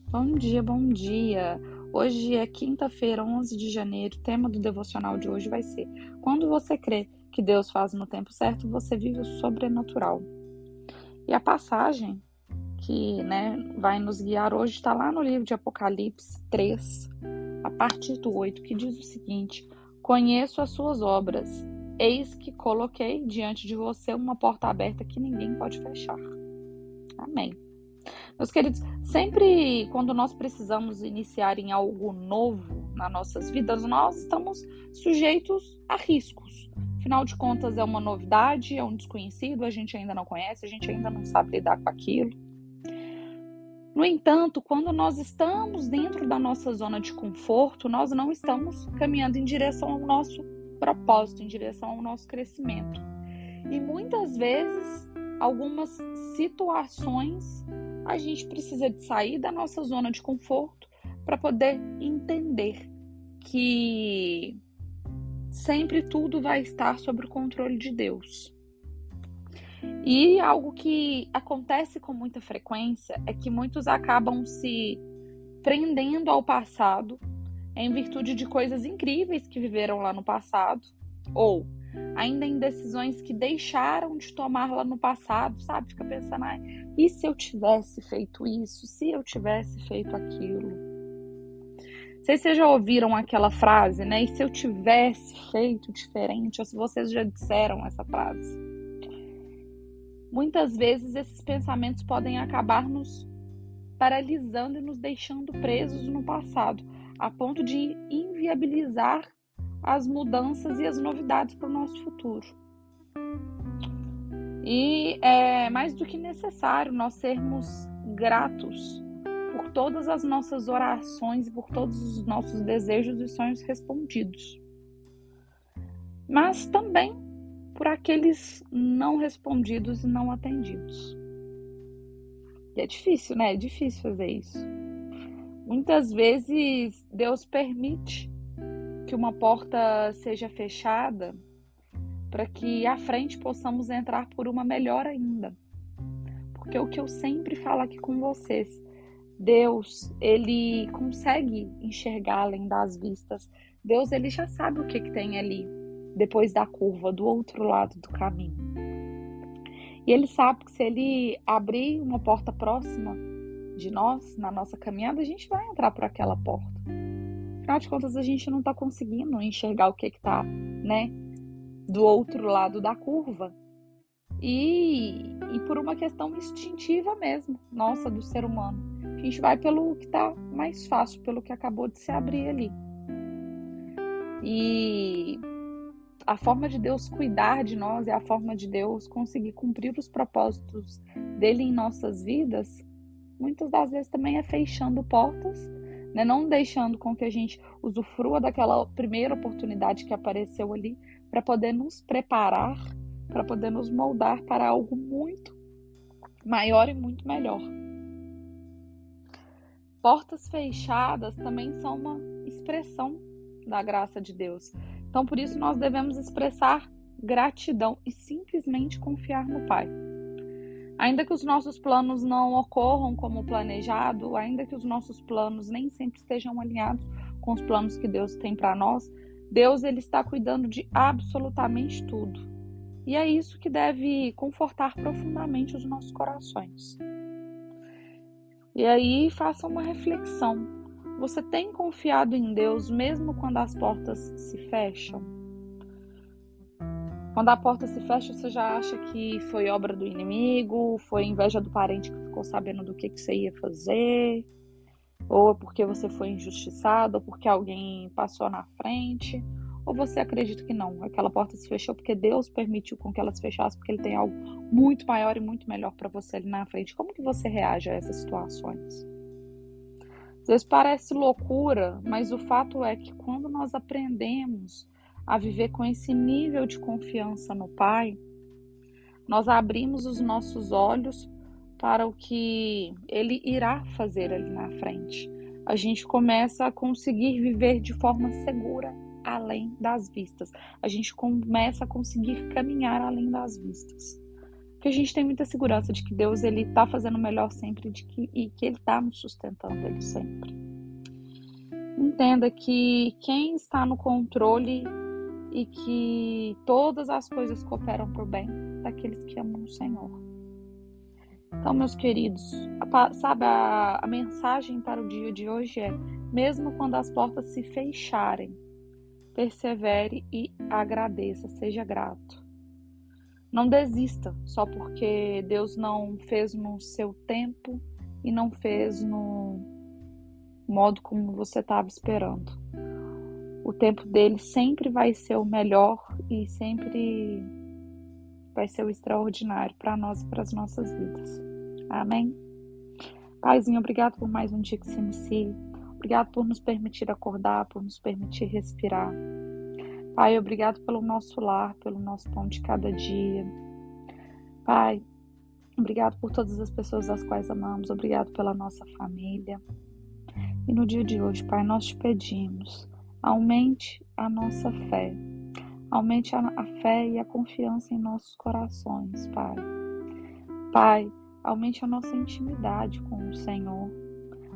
Bom dia, bom dia. Hoje é quinta-feira, 11 de janeiro. O tema do devocional de hoje vai ser: quando você crê que Deus faz no tempo certo, você vive o sobrenatural. E a passagem que, vai nos guiar hoje está lá no livro de Apocalipse 3, a partir do 8, que diz o seguinte: conheço as suas obras, eis que coloquei diante de você uma porta aberta que ninguém pode fechar. Amém. Meus queridos, sempre quando nós precisamos iniciar em algo novo nas nossas vidas, nós estamos sujeitos a riscos. Afinal de contas, é uma novidade, é um desconhecido, a gente ainda não conhece, a gente ainda não sabe lidar com aquilo. No entanto, quando nós estamos dentro da nossa zona de conforto, nós não estamos caminhando em direção ao nosso propósito, em direção ao nosso crescimento. E muitas vezes, algumas situações, a gente precisa de sair da nossa zona de conforto para poder entender que sempre tudo vai estar sob o controle de Deus. E algo que acontece com muita frequência é que muitos acabam se prendendo ao passado em virtude de coisas incríveis que viveram lá no passado, ou ainda em decisões que deixaram de tomar lá no passado, sabe? Fica pensando, e se eu tivesse feito isso? Se eu tivesse feito aquilo? Não sei se vocês já ouviram aquela frase, né? E se eu tivesse feito diferente? Ou se vocês já disseram essa frase. Muitas vezes esses pensamentos podem acabar nos paralisando e nos deixando presos no passado, a ponto de inviabilizar as mudanças e as novidades para o nosso futuro. E é mais do que necessário nós sermos gratos por todas as nossas orações e por todos os nossos desejos e sonhos respondidos. Mas também por aqueles não respondidos e não atendidos. E é difícil, né? É difícil fazer isso. Muitas vezes Deus permite que uma porta seja fechada para que à frente possamos entrar por uma melhor ainda. Porque o que eu sempre falo aqui com vocês, Deus, Ele consegue enxergar além das vistas. Deus, Ele já sabe o que tem ali, depois da curva, do outro lado do caminho. E Ele sabe que se Ele abrir uma porta próxima de nós, na nossa caminhada, a gente vai entrar por aquela porta. Afinal de contas, a gente não está conseguindo enxergar o que está, do outro lado da curva. E por uma questão instintiva mesmo, nossa, do ser humano. A gente vai pelo que está mais fácil, pelo que acabou de se abrir ali. E a forma de Deus cuidar de nós e a forma de Deus conseguir cumprir os propósitos dele em nossas vidas, muitas das vezes também é fechando portas, não deixando com que a gente usufrua daquela primeira oportunidade que apareceu ali para poder nos preparar, para poder nos moldar para algo muito maior e muito melhor. Portas fechadas também são uma expressão da graça de Deus. Então, por isso, nós devemos expressar gratidão e simplesmente confiar no Pai. Ainda que os nossos planos não ocorram como planejado, ainda que os nossos planos nem sempre estejam alinhados com os planos que Deus tem para nós, Deus, Ele está cuidando de absolutamente tudo. E é isso que deve confortar profundamente os nossos corações. E aí, faça uma reflexão. Você tem confiado em Deus mesmo quando as portas se fecham? Quando a porta se fecha, você já acha que foi obra do inimigo, foi inveja do parente que ficou sabendo do que você ia fazer, ou porque você foi injustiçado, ou porque alguém passou na frente, ou você acredita que não, aquela porta se fechou porque Deus permitiu com que ela se fechasse, porque Ele tem algo muito maior e muito melhor para você ali na frente. Como que você reage a essas situações? Às vezes parece loucura, mas o fato é que quando nós aprendemos a viver com esse nível de confiança no Pai, nós abrimos os nossos olhos para o que Ele irá fazer ali na frente. A gente começa a conseguir viver de forma segura além das vistas. A gente começa a conseguir caminhar além das vistas. Porque a gente tem muita segurança de que Deus ele está fazendo o melhor sempre e que Ele está nos sustentando Ele sempre. Entenda que quem está no controle e que todas as coisas cooperam para o bem daqueles que amam o Senhor. Então, meus queridos, sabe, a mensagem para o dia de hoje é: mesmo quando as portas se fecharem, persevere e agradeça, seja grato. Não desista só porque Deus não fez no seu tempo e não fez no modo como você estava esperando. O tempo dele sempre vai ser o melhor e sempre vai ser o extraordinário para nós e para as nossas vidas. Amém? Paizinho, obrigado por mais um dia que se inicie. Obrigado por nos permitir acordar, por nos permitir respirar. Pai, obrigado pelo nosso lar, pelo nosso pão de cada dia. Pai, obrigado por todas as pessoas as quais amamos. Obrigado pela nossa família. E no dia de hoje, Pai, nós te pedimos, aumente a nossa fé. Aumente a fé e a confiança em nossos corações, Pai. Pai, aumente a nossa intimidade com o Senhor,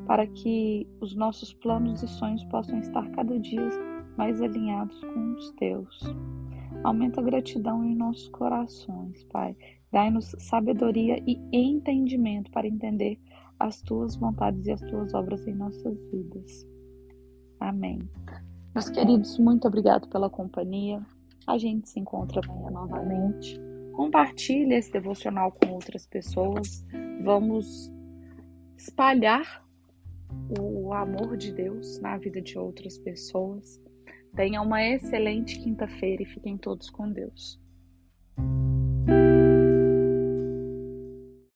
para que os nossos planos e sonhos possam estar cada dia mais alinhados com os teus. Aumenta a gratidão em nossos corações, Pai. Dai-nos sabedoria e entendimento para entender as tuas vontades e as tuas obras em nossas vidas. Amém. Meus queridos, muito obrigado pela companhia. A gente se encontra amanhã novamente. Compartilhe esse devocional com outras pessoas. Vamos espalhar o amor de Deus na vida de outras pessoas. Tenham uma excelente quinta-feira e fiquem todos com Deus.